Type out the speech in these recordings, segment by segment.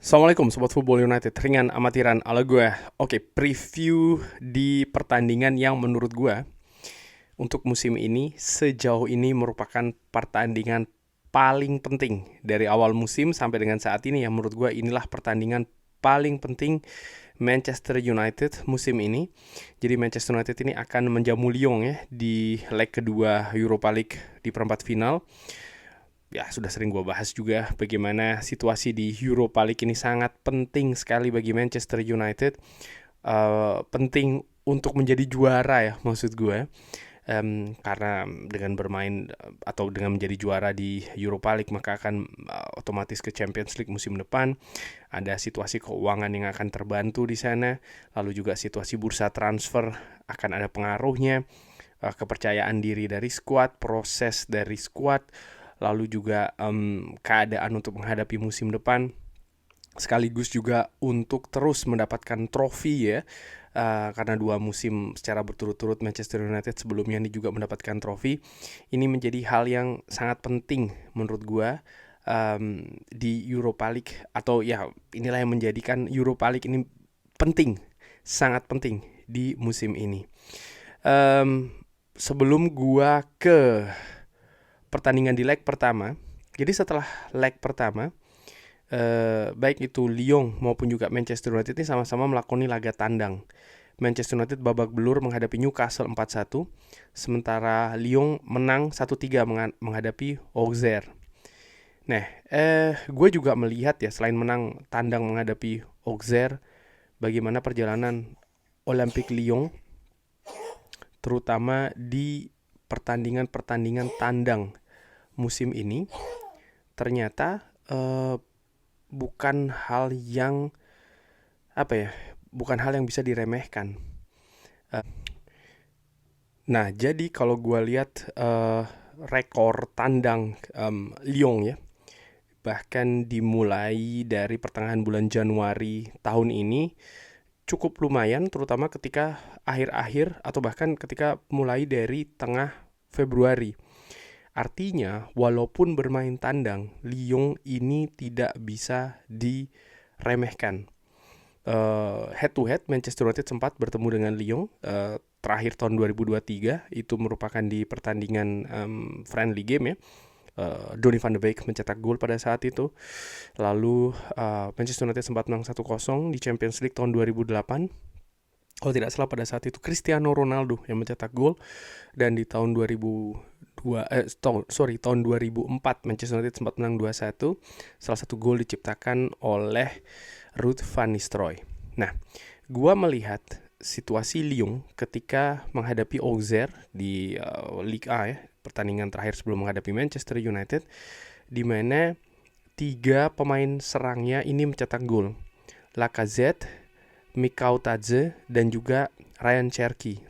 Assalamualaikum Sobat Football United, ringan amatiran ala gue. Oke, preview di pertandingan yang menurut gue untuk musim ini sejauh ini merupakan pertandingan paling penting dari awal musim sampai dengan saat ini. Yang menurut gue inilah pertandingan paling penting Manchester United musim ini. Jadi Manchester United ini akan menjamu Lyon ya di leg kedua Europa League di perempat final. Ya, sudah sering gue bahas juga bagaimana situasi di Europa League ini sangat penting sekali bagi Manchester United. Penting untuk menjadi juara ya, maksud gue. Karena dengan bermain atau dengan menjadi juara di Europa League maka akan otomatis ke Champions League musim depan. Ada situasi keuangan yang akan terbantu di sana. Lalu juga situasi bursa transfer akan ada pengaruhnya. Kepercayaan diri dari skuad, proses dari skuad, lalu juga keadaan untuk menghadapi musim depan, sekaligus juga untuk terus mendapatkan trofi ya, karena 2 musim secara berturut-turut Manchester United sebelumnya ini juga mendapatkan trofi. Ini menjadi hal yang sangat penting menurut gua di Europa League, atau ya inilah yang menjadikan Europa League ini penting, sangat penting di musim ini. Sebelum gua ke pertandingan di leg pertama. Jadi setelah leg pertama, baik itu Lyon maupun juga Manchester United ini sama-sama melakoni laga tandang. Manchester United babak belur menghadapi Newcastle 4-1, sementara Lyon menang 1-3 menghadapi Auxerre. Nah, gue juga melihat ya, selain menang tandang menghadapi Auxerre, bagaimana perjalanan Olympique Lyon terutama di pertandingan-pertandingan tandang musim ini ternyata bukan hal yang bukan hal yang bisa diremehkan. Nah, jadi kalau gue lihat rekor tandang Lyon ya, bahkan dimulai dari pertengahan bulan Januari tahun ini cukup lumayan, terutama ketika akhir-akhir atau bahkan ketika mulai dari tengah Februari. Artinya, walaupun bermain tandang, Lyon ini tidak bisa diremehkan. Head to head, Manchester United sempat bertemu dengan Lyon terakhir tahun 2023, itu merupakan di pertandingan friendly game ya. Donny van de Beek mencetak gol pada saat itu. Lalu Manchester United sempat menang 1-0 di Champions League tahun 2008. Kalau tidak salah pada saat itu Cristiano Ronaldo yang mencetak gol. Dan di tahun 2004 Manchester United sempat menang 2-1. Salah satu gol diciptakan oleh Ruud van Nistelrooy. Nah, gua melihat situasi Lyon ketika menghadapi Auxerre di Ligue A ya, pertandingan terakhir sebelum menghadapi Manchester United, di mana 3 pemain serangnya ini mencetak gol. Lacazette, Mikau Tadze, dan juga Ryan Cherki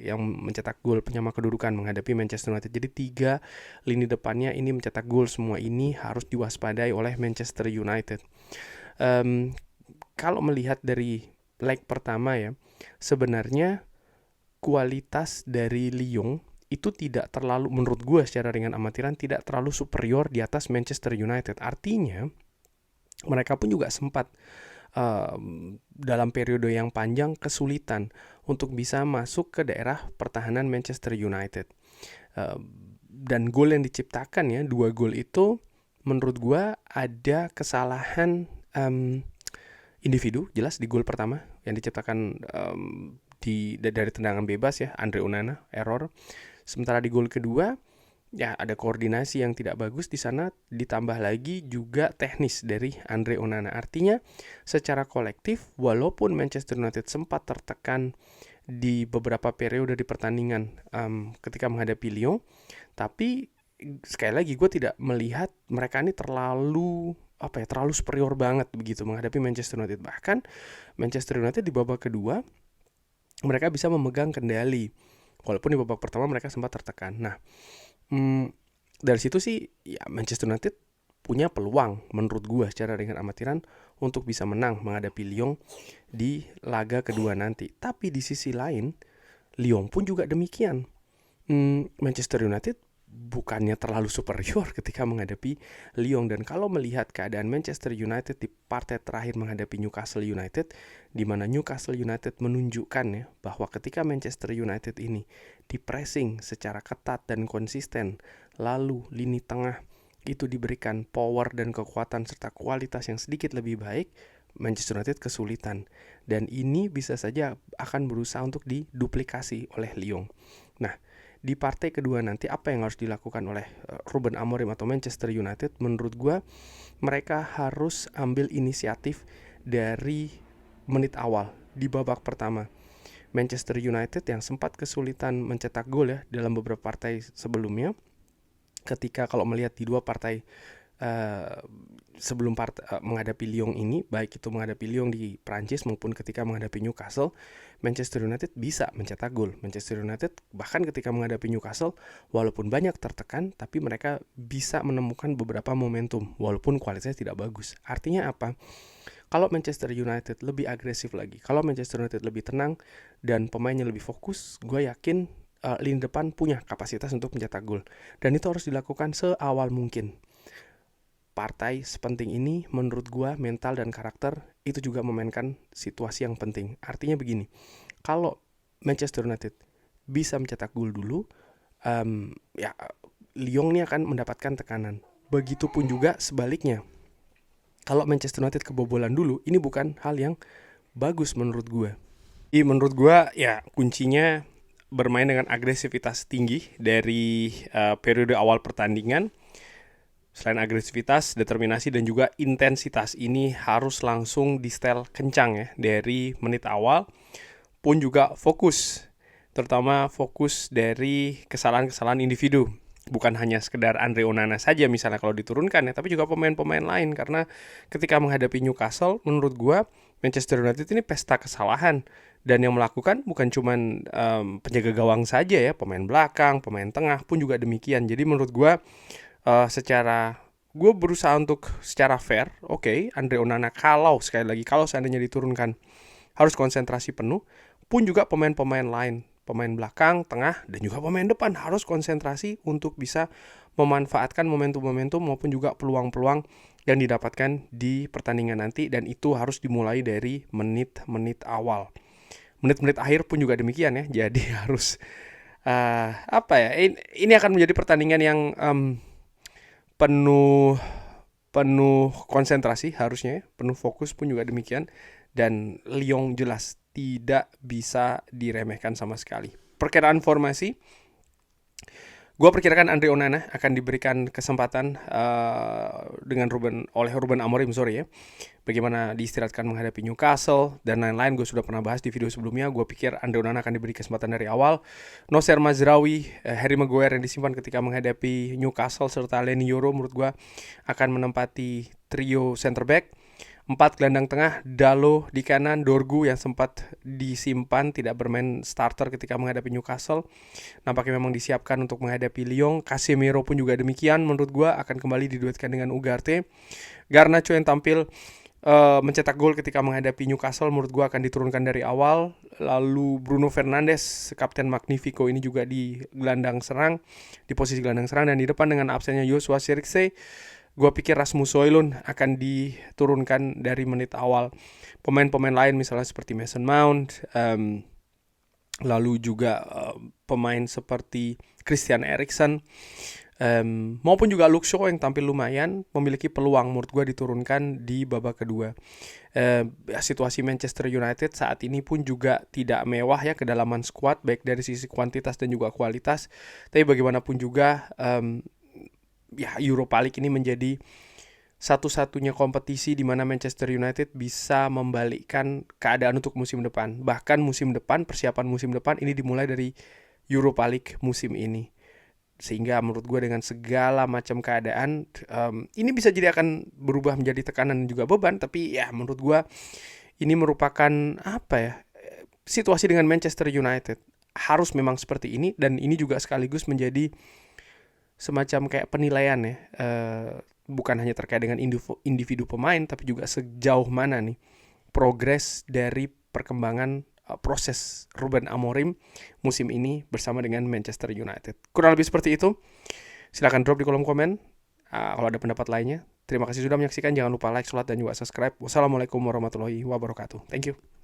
yang mencetak gol penyama kedudukan menghadapi Manchester United. Jadi 3 lini depannya ini mencetak gol, semua ini harus diwaspadai oleh Manchester United. Kalau melihat dari leg pertama ya, sebenarnya kualitas dari Lyon itu tidak terlalu, menurut gue secara ringan amatiran, tidak terlalu superior di atas Manchester United. Artinya mereka pun juga sempat dalam periode yang panjang kesulitan untuk bisa masuk ke daerah pertahanan Manchester United. Dan gol yang diciptakan ya, 2 gol itu menurut gue ada kesalahan individu jelas di gol pertama yang diciptakan dari tendangan bebas ya, Andre Onana error. Sementara di gol kedua ya ada koordinasi yang tidak bagus di sana, ditambah lagi juga teknis dari Andre Onana. Artinya secara kolektif walaupun Manchester United sempat tertekan di beberapa periode di pertandingan ketika menghadapi Lyon, tapi sekali lagi gue tidak melihat mereka ini terlalu superior banget begitu menghadapi Manchester United. Bahkan Manchester United di babak kedua mereka bisa memegang kendali, walaupun di babak pertama mereka sempat tertekan. Nah, dari situ sih ya Manchester United punya peluang menurut gue secara ringan amatiran untuk bisa menang menghadapi Lyon di laga kedua nanti. Tapi di sisi lain Lyon pun juga demikian. Manchester United bukannya terlalu superior ketika menghadapi Lyon. Dan kalau melihat keadaan Manchester United di partai terakhir menghadapi Newcastle United, di mana Newcastle United menunjukkan ya bahwa ketika Manchester United ini di-pressing secara ketat dan konsisten, lalu lini tengah itu diberikan power dan kekuatan serta kualitas yang sedikit lebih baik, Manchester United kesulitan. Dan ini bisa saja akan berusaha untuk diduplikasi oleh Lyon. Nah, di partai kedua nanti apa yang harus dilakukan oleh Ruben Amorim atau Manchester United? Menurut gue mereka harus ambil inisiatif dari menit awal di babak pertama. Manchester United yang sempat kesulitan mencetak gol ya dalam beberapa partai sebelumnya, ketika kalau melihat di dua partai sebelum menghadapi Lyon ini, baik itu menghadapi Lyon di Prancis maupun ketika menghadapi Newcastle, Manchester United bisa mencetak gol. Manchester United bahkan ketika menghadapi Newcastle, walaupun banyak tertekan, tapi mereka bisa menemukan beberapa momentum walaupun kualitasnya tidak bagus. Artinya apa? Kalau Manchester United lebih agresif lagi, kalau Manchester United lebih tenang dan pemainnya lebih fokus, gue yakin lini depan punya kapasitas untuk mencetak gol. Dan itu harus dilakukan seawal mungkin. Partai sepenting ini menurut gua mental dan karakter itu juga memainkan situasi yang penting. Artinya begini, kalau Manchester United bisa mencetak gol dulu, ya Lyon ini akan mendapatkan tekanan. Begitupun juga sebaliknya. Kalau Manchester United kebobolan dulu, ini bukan hal yang bagus menurut gua. Menurut gua ya kuncinya bermain dengan agresivitas tinggi dari periode awal pertandingan. Selain agresivitas, determinasi, dan juga intensitas ini harus langsung di setel kencang ya dari menit awal, pun juga fokus, terutama fokus dari kesalahan-kesalahan individu. Bukan hanya sekedar Andre Onana saja misalnya kalau diturunkan ya, tapi juga pemain-pemain lain. Karena ketika menghadapi Newcastle, menurut gua Manchester United ini pesta kesalahan. Dan yang melakukan bukan cuman penjaga gawang saja ya, pemain belakang, pemain tengah pun juga demikian. Jadi menurut gua gue berusaha untuk secara fair, oke, Andre Onana kalau seandainya diturunkan harus konsentrasi penuh, pun juga pemain-pemain lain, pemain belakang, tengah, dan juga pemain depan harus konsentrasi untuk bisa memanfaatkan momentum-momentum maupun juga peluang-peluang yang didapatkan di pertandingan nanti, dan itu harus dimulai dari menit-menit awal. Menit-menit akhir pun juga demikian ya, jadi harus ini akan menjadi pertandingan yang penuh konsentrasi harusnya ya, penuh fokus pun juga demikian, dan Lyon jelas tidak bisa diremehkan sama sekali. Perkiraan formasi, gue perkirakan Andre Onana akan diberikan kesempatan oleh Ruben Amorim ya. Bagaimana diistirahatkan menghadapi Newcastle dan lain-lain, gue sudah pernah bahas di video sebelumnya. Gue pikir Andre Onana akan diberi kesempatan dari awal. Nocer Mazraoui, Harry Maguire yang disimpan ketika menghadapi Newcastle, serta Leny Yoro menurut gue akan menempati trio center back. 4 gelandang tengah, Dalot di kanan, Dorgu yang sempat disimpan tidak bermain starter ketika menghadapi Newcastle, nampaknya memang disiapkan untuk menghadapi Lyon. Casemiro pun juga demikian, menurut gue akan kembali diduetkan dengan Ugarte. Garnacho yang tampil mencetak gol ketika menghadapi Newcastle menurut gue akan diturunkan dari awal. Lalu Bruno Fernandes, kapten Magnifico ini juga di posisi gelandang serang, dan di depan dengan absennya Joshua Zirkzee, gue pikir Rasmus Højlund akan diturunkan dari menit awal. Pemain-pemain lain misalnya seperti Mason Mount, lalu juga pemain seperti Christian Eriksen, maupun juga Luke Shaw yang tampil lumayan, memiliki peluang menurut gue diturunkan di babak kedua. Situasi Manchester United saat ini pun juga tidak mewah ya, kedalaman skuad baik dari sisi kuantitas dan juga kualitas. Tapi bagaimanapun juga Europa League ini menjadi satu-satunya kompetisi di mana Manchester United bisa membalikkan keadaan untuk musim depan. Bahkan persiapan musim depan ini dimulai dari Europa League musim ini. Sehingga menurut gue dengan segala macam keadaan, ini bisa jadi akan berubah menjadi tekanan dan juga beban. Tapi ya menurut gue ini merupakan situasi dengan Manchester United. Harus memang seperti ini, dan ini juga sekaligus menjadi semacam kayak penilaian ya, bukan hanya terkait dengan individu pemain, tapi juga sejauh mana nih progres dari perkembangan proses Ruben Amorim musim ini bersama dengan Manchester United. Kurang lebih seperti itu. Silahkan drop di kolom komen kalau ada pendapat lainnya. Terima kasih sudah menyaksikan. Jangan lupa like, share, dan juga subscribe. Wassalamualaikum warahmatullahi wabarakatuh. Thank you.